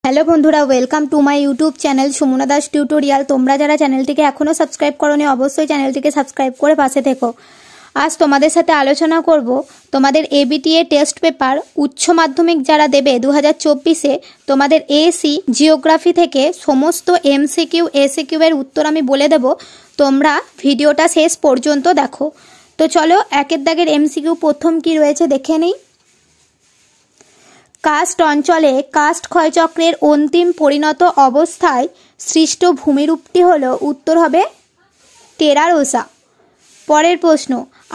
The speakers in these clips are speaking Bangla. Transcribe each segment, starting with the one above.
हेलो बंधुरा welcome to my YouTube channel Sumana Das tutorial. তোমরা যারা চ্যানেলটিকে এখনো সাবস্ক্রাইব করোনি অবশ্যই চ্যানেলটিকে সাবস্ক্রাইব করে পাশে থেকো। আজ তোমাদের সাথে আলোচনা করব তোমাদের এবিটিএ টেস্ট পেপার উচ্চ মাধ্যমিক যারা দেবে 2024-এ তোমাদের এসি জিওগ্রাফি থেকে সমস্ত এমসিকিউ এসিকিউ এর উত্তর আমি বলে দেব। তোমরা ভিডিওটা শেষ পর্যন্ত দেখো। তো চলো একের দাগের এমসিকিউ প্রথম কি রয়েছে দেখে নেই। কাস্ট অঞ্চলে কাস্ট ক্ষয়চক্রের অন্তিম পরিণত অবস্থায় সৃষ্ট ভূমিরূপটি হলো উত্তর হবে টেরারোসা। পরের প্রশ্ন,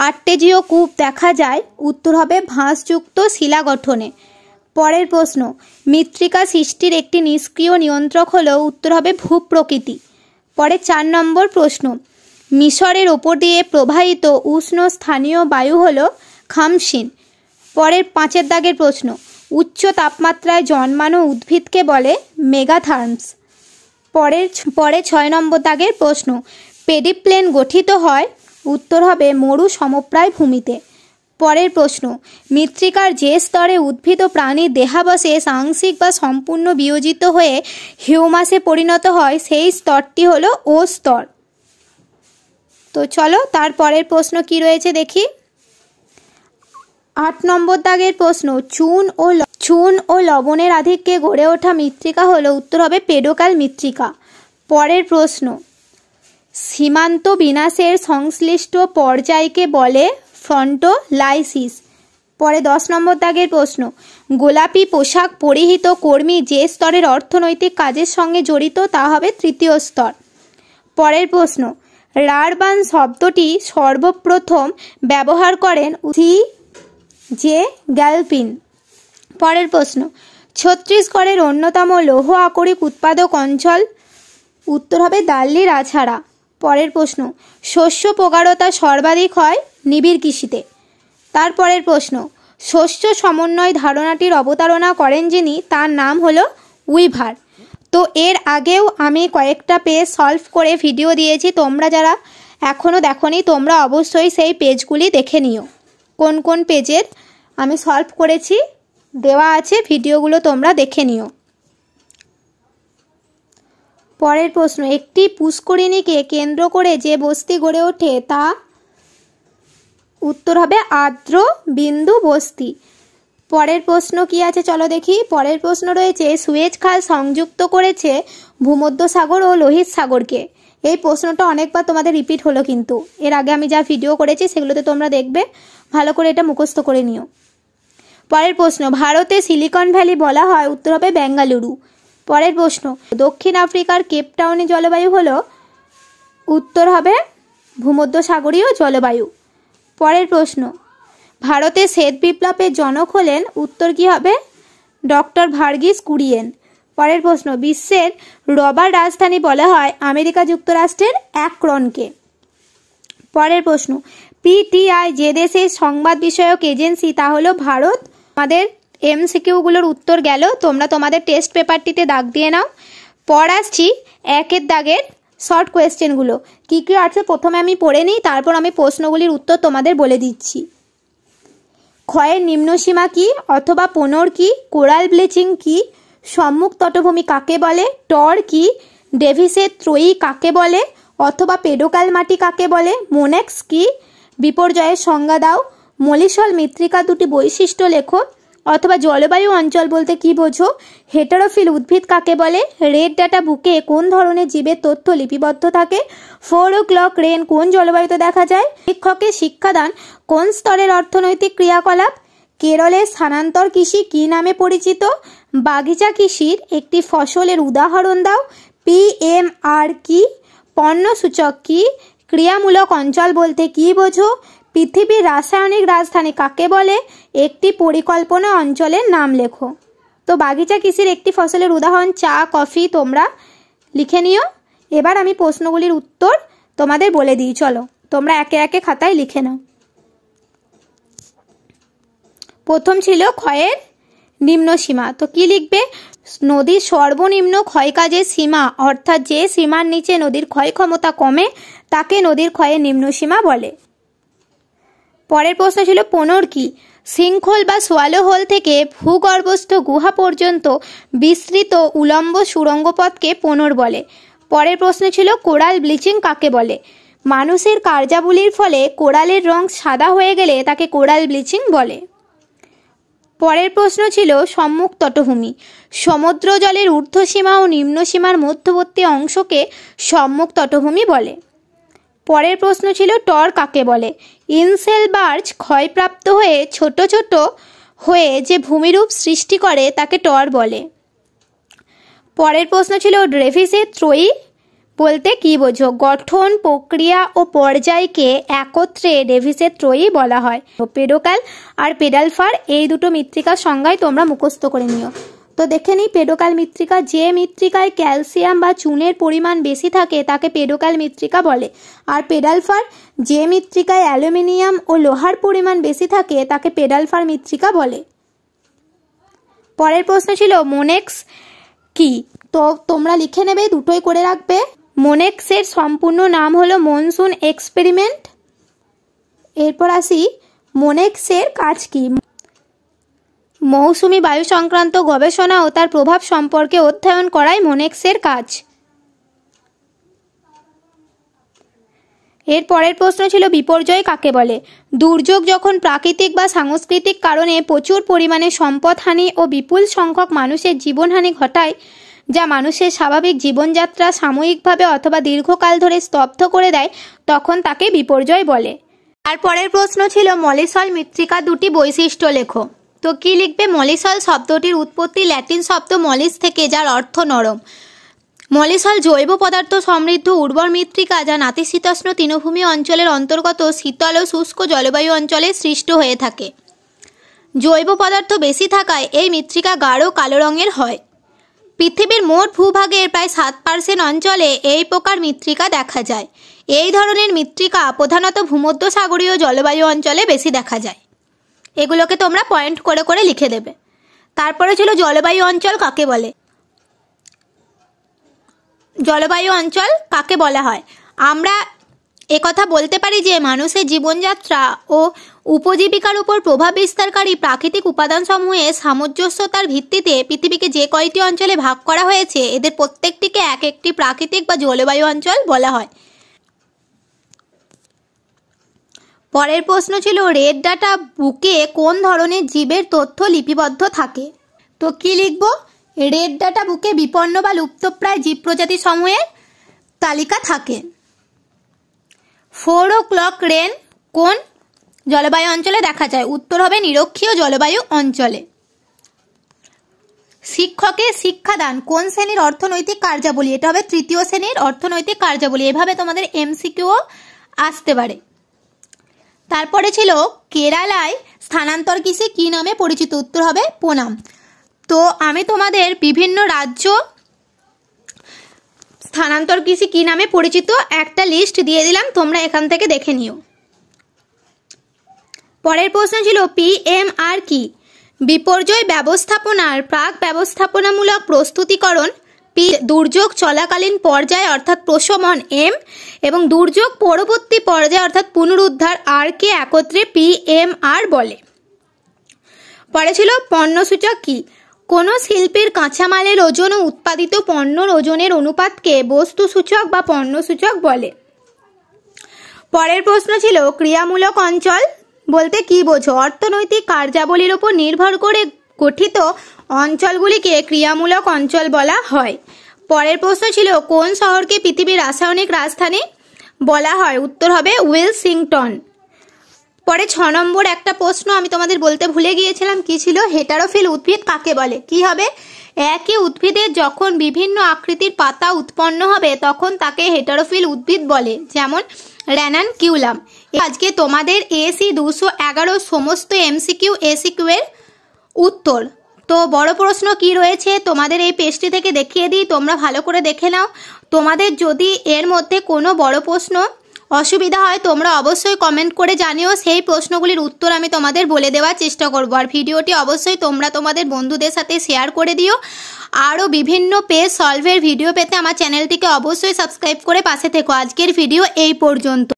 আর্টেজীয় কূপ দেখা যায় উত্তর হবে ভাঁজযুক্ত শিলা গঠনে। পরের প্রশ্ন, মৃত্তিকা সৃষ্টির একটি নিষ্ক্রিয় নিয়ন্ত্রক হলো উত্তর হবে ভূপ্রকৃতি। পরে 4 নম্বর প্রশ্ন, মিশরের ওপর দিয়ে প্রবাহিত উষ্ণ স্থানীয় বায়ু হলো খামসিন। পরের 5 দাগের প্রশ্ন, উচ্চ তাপমাত্রায় জন্মানো উদ্ভিদকে বলে মেগাথার্মস। পরে 6 নম্বর দাগের প্রশ্ন, পেডিপ্লেন গঠিত হয় উত্তর হবে মরু সমপ্রায় ভূমিতে। পরের প্রশ্ন, মৃত্তিকার যে স্তরে উদ্ভিদ ও প্রাণীর দেহাবশেষ আংশিক বা সম্পূর্ণ বিয়োজিত হয়ে হিউমাসে পরিণত হয় সেই স্তরটি হলো ও স্তর। তো চলো তারপরের প্রশ্ন কি রয়েছে দেখি। 8 নম্বর দাগের প্রশ্ন, চুন ও লবণের আধিক্যে গড়ে ওঠা মৃত্তিকা হলো উত্তর হবে পেডোকাল মৃত্তিকা। পরের প্রশ্ন, সীমান্ত বিনাশের সংশ্লিষ্ট পর্যায়কে বলে ফ্রন্টোলাইসিস। পরে 10 নম্বর দাগের প্রশ্ন, গোলাপি পোশাক পরিহিত কর্মী যে স্তরের অর্থনৈতিক কাজের সঙ্গে জড়িত তা হবে তৃতীয় স্তর। পরের প্রশ্ন, রারবান শব্দটি সর্বপ্রথম ব্যবহার করেন যে গ্যালপিন। পরের প্রশ্ন, ছত্তিশগড়ের অন্যতম লৌহ আকরিক উৎপাদক অঞ্চল উত্তর হবে দাল্লি রাজহারা। পরের প্রশ্ন, শস্য প্রগাঢ়তা সর্বাধিক হয় নিবিড় কৃষিতে। তারপরের প্রশ্ন, শস্য সমন্বয় ধারণাটির অবতারণা করেন যিনি তার নাম হলো উইভার। তো এর আগেও আমি কয়েকটা পেজ সলভ করে ভিডিও দিয়েছি, তোমরা যারা এখনও দেখোনি তোমরা অবশ্যই সেই পেজগুলি দেখে নিও। কোন কোন পেজের আমি সলভ করেছি দেওয়া আছে, ভিডিওগুলো তোমরা দেখে নিও। পরের প্রশ্ন, একটি পুষ্করিণীকে কেন্দ্র করে যে বস্তি গড়ে ওঠে তা উত্তর হবে আর্দ্র বিন্দু বস্তি। পরের প্রশ্ন কি আছে চলো দেখি। পরের প্রশ্ন রয়েছে, সুয়েজ খাল সংযুক্ত করেছে ভূমধ্যসাগর ও লোহিত সাগরকে। এই প্রশ্নটা অনেকবার তোমাদের রিপিট হলো, কিন্তু এর আগে আমি যা ভিডিও করেছি সেগুলোতে তোমরা দেখবে, ভালো করে এটা মুখস্থ করে নিও। পরের প্রশ্ন, ভারতে সিলিকন ভ্যালি বলা হয় উত্তর হবে বেঙ্গালুরু। পরের প্রশ্ন, দক্ষিণ আফ্রিকার কেপটাউনে জলবায়ু হলো উত্তর হবে ভূমধ্যসাগরীয় জলবায়ু। পরের প্রশ্ন, ভারতে শ্বেত বিপ্লবের জনক হলেন উত্তর কি হবে ডক্টর ভার্গিস কুরিয়েন। পরের প্রশ্ন, বিশ্বের রবার রাজধানী বলা হয় আমেরিকা যুক্তরাষ্ট্রের অ্যাক্রনকে। পরের প্রশ্ন, পিটিআই যে দেশের সংবাদ বিষয়ক এজেন্সি তা হলো ভারত। আমাদের এমসিকিউগুলোর উত্তর গেল, তোমরা তোমাদের টেস্ট পেপারটিতে দাগ দিয়ে নাও। পর আসছি একের দাগের শর্ট কোয়েশ্চেনগুলো কি কি আছে প্রথমে আমি পড়ে নিই, তারপর আমি প্রশ্নগুলির উত্তর তোমাদের বলে দিচ্ছি। ক্ষয়ের নিম্নসীমা কি অথবা পুনর কি, কোরাল ব্লিচিং কি, সম্মুখ তটভূমি কাকে বলে, টর কি, ডেভিসের ত্রয়ী কাকে বলে অথবা পেডোকাল মাটি কাকে বলে, মোনেক্স কি, বিপর্যয়ের সংজ্ঞা দাও, মলিসল মৃত্তিকা দুটি বৈশিষ্ট্য লেখো অথবা জলবায়ু অঞ্চল বলতে কি বোঝো, হেটারোফিল উদ্ভিদ কাকে বলে, রেড ডাটা বুকে কোন ধরনের জীবের তথ্য লিপিবদ্ধ থাকে, 4 o'clock রেন কোন জলবায়ুতে দেখা যায়, শিক্ষকের শিক্ষাদান কোন স্তরের অর্থনৈতিক ক্রিয়াকলাপ, কেরলের স্থানান্তর কৃষি কি নামে পরিচিত, বাগিচা কৃষির একটি ফসলের উদাহরণ দাও, পিএমআর কি, পণ্য সূচক কি, ক্রিয়ামূলক অঞ্চল বলতে কি বোঝো, পৃথিবীর রাসায়নিক রাজধানী কাকে বলে, একটি পরিকল্পনা অঞ্চলের নাম লেখো। তো বাগিচা কৃষির একটি ফসলের উদাহরণ চা কফি, তোমরা লিখে নিও। এবার আমি প্রশ্নগুলির উত্তর তোমাদের বলে দিই, চলো তোমরা একে একে খাতায় লিখে নাও। প্রথম ছিল ক্ষয়ের নিম্ন সীমা, তো কি লিখবে, নদীর সর্বনিম্ন ক্ষয়কাজের সীমা অর্থাৎ যে সীমার নিচে নদীর ক্ষয় ক্ষমতা কমে তাকে নদীর ক্ষয়ের নিম্ন সীমা বলে। পরের প্রশ্ন ছিল পুনর কি, সিঙ্কহোল বা সোয়ালো হোল থেকে ভূগর্ভস্থ গুহা পর্যন্ত বিস্তৃত উলম্ব সুড়ঙ্গ পথকে পোনর বলে। পরের প্রশ্ন ছিল কোরাল ব্লিচিং কাকে বলে? মানুষের কার্যাবলীর ফলে কোরালের রং সাদা হয়ে গেলে তাকে কোরাল ব্লিচিং বলে। পরের প্রশ্ন ছিল সম্মুখ তটভূমি। সমুদ্র জলের ঊর্ধ্বসীমা ও নিম্নসীমার মধ্যবর্তী অংশকে সম্মুখ তটভূমি বলে। পরের প্রশ্ন ছিল টর কাকে বলে? ইনসেল বার্চ ক্ষয়প্রাপ্ত হয়ে ছোট ছোট হয়ে যে ভূমিরূপ সৃষ্টি করে তাকে টর বলে। পরের প্রশ্ন ছিল ড্রেভিসের ত্রয়ী বলতে কি বোঝো? গঠন, প্রক্রিয়া ও পর্যায়কে একত্রে ডেভিসের ত্রয়ী বলা হয়। পেডোকাল আর পেডালফার এই দুটো মৃত্তিকার সংজ্ঞায় তোমরা মুখস্থ করে নিও। তো দেখে নিই পেডোকাল মৃত্তিকা। যে মৃত্তিকায় ক্যালসিয়াম বা চুনের পরিমাণ বেশি থাকে তাকে পেডোকাল মৃত্তিকা বলে। আর পেডালফার যে মৃত্তিকায় অ্যালুমিনিয়াম ও লোহার পরিমাণ বেশি থাকে তাকে পেডালফার মৃত্তিকা বলে। পরের প্রশ্ন ছিল মোনেক্স কি? তো তোমরা লিখে নেবে, দুটোই করে রাখবে। মোনেক্সের সম্পূর্ণ নাম হলো মনসুন এক্সপেরিমেন্ট। এরপর আসি মোনেক্সের কাজ কি। মৌসুমি বায়ু সংক্রান্ত গবেষণা ও তার প্রভাব সম্পর্কে অধ্যয়ন করাই মোনেক্সের কাজ। এর পরের প্রশ্ন ছিল বিপর্যয় কাকে বলে? দুর্যোগ যখন প্রাকৃতিক বা সাংস্কৃতিক কারণে প্রচুর পরিমাণে সম্পদহানি ও বিপুল সংখ্যক মানুষের জীবনহানি ঘটায়, যা মানুষের স্বাভাবিক জীবনযাত্রা সাময়িকভাবে অথবা দীর্ঘকাল ধরে স্তব্ধ করে দেয়, তখন তাকে বিপর্যয় বলে। আর পরের প্রশ্ন ছিল মলিসল মৃত্তিকার দুটি বৈশিষ্ট্য লেখো। তো কি লিখবে? মলিসল শব্দটির উৎপত্তি ল্যাটিন শব্দ মলিস থেকে, যার অর্থ নরম। মলিসল জৈব পদার্থ সমৃদ্ধ উর্বর মৃত্তিকা যা নাতিশীতোষ্ণ তৃণভূমি অঞ্চলের অন্তর্গত শীতল ও শুষ্ক জলবায়ু অঞ্চলে সৃষ্ট হয়ে থাকে। জৈব পদার্থ বেশি থাকায় এই মৃত্তিকা গাঢ় কালো রঙের হয়। পৃথিবীর মোট ভূভাগের প্রায় 7% অঞ্চলে এই প্রকার মৃত্তিকা দেখা যায়। এই ধরনের মৃত্তিকা প্রধানত ভূমধ্যসাগরীয় জলবায়ু অঞ্চলে বেশি দেখা যায়। এগুলোকে তোমরা পয়েন্ট করে করে লিখে দেবে। তারপরে ছিল জলবায়ু অঞ্চল কাকে বলে? জলবায়ু অঞ্চল কাকে বলা হয়? আমরা একথা বলতে পারি যে মানুষের জীবনযাত্রা ও উপজীবিকার উপর প্রভাব বিস্তারকারী প্রাকৃতিক উপাদানসমূহের সামঞ্জস্যতার ভিত্তিতে পৃথিবীকে যে কয়টি অঞ্চলে ভাগ করা হয়েছে এদের প্রত্যেকটিকে এক একটি প্রাকৃতিক বা জলবায়ু অঞ্চল বলা হয়। পরের প্রশ্ন ছিল রেড ডাটা বুকে কোন ধরনের জীবের তথ্য লিপিবদ্ধ থাকে? তো কি লিখব? রেড ডাটা বুকে বিপন্ন বা লুপ্তপ্রায় জীব প্রজাতি সমূহের তালিকা থাকে। 4 o'clock রেন কোন জলবায়ু অঞ্চলে দেখা যায়? উত্তর হবে নিরক্ষীয় জলবায়ু অঞ্চলে। শিক্ষকের শিক্ষাদান কোন শ্রেণীর অর্থনৈতিক কার্যাবলী? এটা হবে তৃতীয় শ্রেণীর অর্থনৈতিক কার্যাবলী। এভাবে তোমাদের এমসিকিউ আসতে পারে। তারপরে ছিল কেরালায় স্থানান্তর কৃষি কি নামে পরিচিত? উত্তর হবে পোনাম। তো আমি তোমাদের বিভিন্ন রাজ্য স্থানান্তর কৃষি কি নামে পরিচিত একটা লিস্ট দিয়ে দিলাম, তোমরা এখান থেকে দেখে নিও। পরের প্রশ্ন ছিল পিএমআর কি? বিপর্যয় ব্যবস্থাপনার প্রাক ব্যবস্থাপনামূলক প্রস্তুতিকরণ। পি দুর্যোগ চলাকালীন পর্যায়ে অর্থাৎ প্রশমন এম, এবং দুর্যোগ পরবর্তী পর্যায়ে অর্থাৎ পুনরুদ্ধার আর কে একত্রে পিএমআর বলে। পরে ছিল পণ্যসূচক কি? কোন শিল্পের কাঁচামালের ওজন ও উৎপাদিত পণ্যর ওজনের অনুপাতকে বস্তুসূচক বা পণ্যসূচক বলে। পরের প্রশ্ন ছিল ক্রিয়ামূলক অঞ্চল বলতে কি বোঝো? অর্থনৈতিক কার্যাবলীর উপর নির্ভর করে গঠিত অঞ্চলগুলিকে ক্রিয়ামূলক অঞ্চল বলা হয়। পরের প্রশ্ন ছিল কোন শহরকে পৃথিবীর রাসায়নিক রাজধানী বলা হয়? উত্তর হবে উইলসিংটন। পরে 6 নম্বর একটা প্রশ্ন আমি তোমাদের বলতে ভুলে গিয়েছিলাম, কি ছিল? হেটারোফিল উদ্ভিদ কাকে বলে? কি হবে? একই উদ্ভিদের যখন বিভিন্ন আকৃতির পাতা উৎপন্ন হবে তখন তাকে হেটারোফিল উদ্ভিদ বলে, যেমন র্যানানকিউলাম। আজকে তোমাদের এসি 211 সমস্ত এমসিকিউ এসিকিউ এর উত্তর। তো বড় প্রশ্ন কি রয়েছে তোমাদের এই পেজটি থেকে দেখিয়ে দিই, তোমরা ভালো করে দেখে নাও। তোমাদের যদি এর মধ্যে কোনো বড় প্রশ্ন অসুবিধা হয় তোমরা অবশ্যই কমেন্ট করে জানিও, সেই প্রশ্নগুলির উত্তর আমি তোমাদের বলে দেওয়ার চেষ্টা করব। আর ভিডিওটি অবশ্যই তোমরা তোমাদের বন্ধুদের সাথে শেয়ার করে দিও। আরও বিভিন্ন পেজ সলভের ভিডিও পেতে আমার চ্যানেলটিকে অবশ্যই সাবস্ক্রাইব করে পাশে থেকো। আজকের ভিডিও এই পর্যন্ত।